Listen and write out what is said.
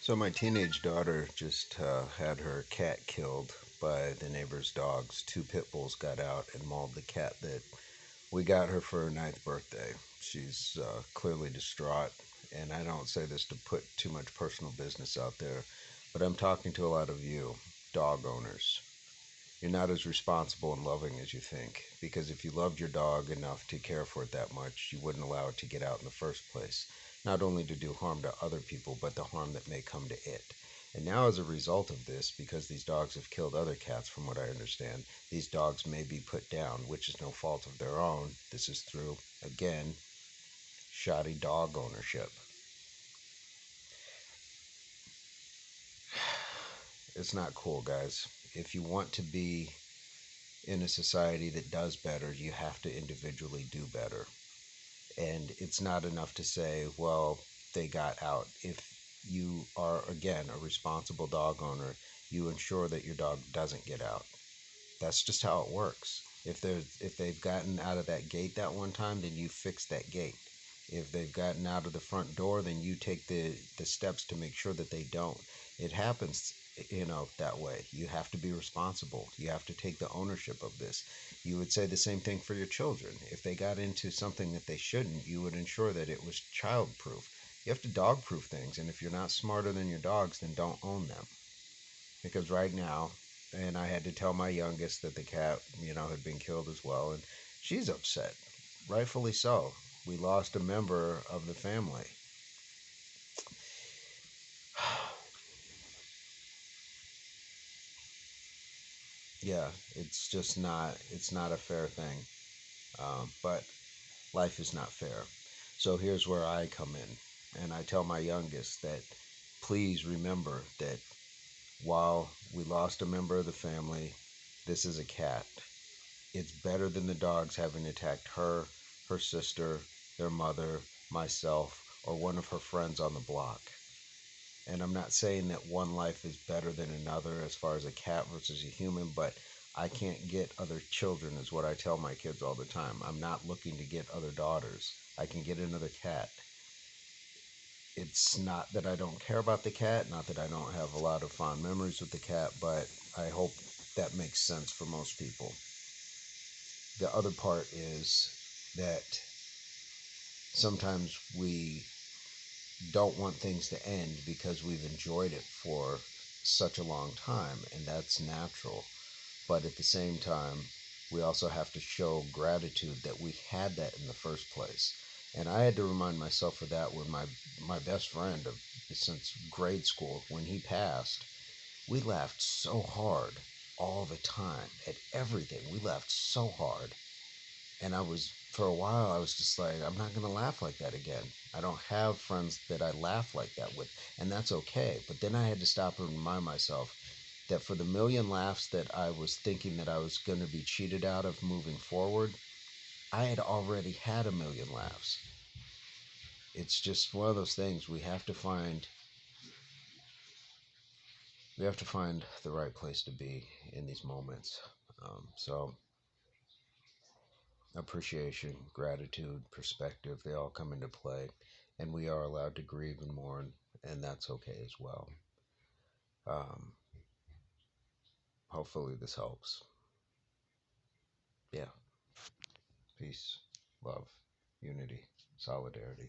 So my teenage daughter just had her cat killed by the neighbor's dogs. Two pit bulls got out and mauled the cat that we got her for her ninth birthday. She's clearly distraught, and I don't say this to put too much personal business out there, but I'm talking to a lot of you, dog owners. You're not as responsible and loving as you think, because if you loved your dog enough to care for it that much, you wouldn't allow it to get out in the first place. Not only to do harm to other people, but the harm that may come to it. And now, as a result of this, because these dogs have killed other cats, from what I understand, these dogs may be put down, which is no fault of their own. This is through, again, shoddy dog ownership. It's not cool, guys. If you want to be in a society that does better, you have to individually do better. And it's not enough to say, well, they got out. If you are, again, a responsible dog owner, you ensure that your dog doesn't get out. That's just how it works. If they've gotten out of that gate that one time, then you fix that gate. If they've gotten out of the front door, then you take the steps to make sure that they don't. It happens, that way. You have to be responsible. You have to take the ownership of this. You would say the same thing for your children. If they got into something that they shouldn't, you would ensure that it was child proof. You have to dog proof things, and if you're not smarter than your dogs, then don't own them. Because right now, and I had to tell my youngest that the cat, had been killed as well, and she's upset, rightfully so. We lost a member of the family. Yeah, it's not a fair thing. But life is not fair. So here's where I come in, and I tell my youngest that please remember that while we lost a member of the family, this is a cat. It's better than the dogs having attacked her, her sister, their mother, myself, or one of her friends on the block. And I'm not saying that one life is better than another as far as a cat versus a human, but I can't get other children, is what I tell my kids all the time. I'm not looking to get other daughters. I can get another cat. It's not that I don't care about the cat, not that I don't have a lot of fond memories with the cat, but I hope that makes sense for most people. The other part is that sometimes we don't want things to end because we've enjoyed it for such a long time, and that's natural. But at the same time, we also have to show gratitude that we had that in the first place. And I had to remind myself of that when my best friend of since grade school, when he passed, we laughed so hard all the time at everything. We laughed so hard. And for a while, I was just like, I'm not going to laugh like that again. I don't have friends that I laugh like that with, and that's okay. But then I had to stop and remind myself that for the million laughs that I was thinking that I was going to be cheated out of moving forward, I had already had a million laughs. It's just one of those things we have to find the right place to be in these moments. So appreciation, gratitude, perspective, they all come into play. And we are allowed to grieve and mourn, and that's okay as well. Um, Hopefully, this helps. Yeah. Peace, love, unity, solidarity.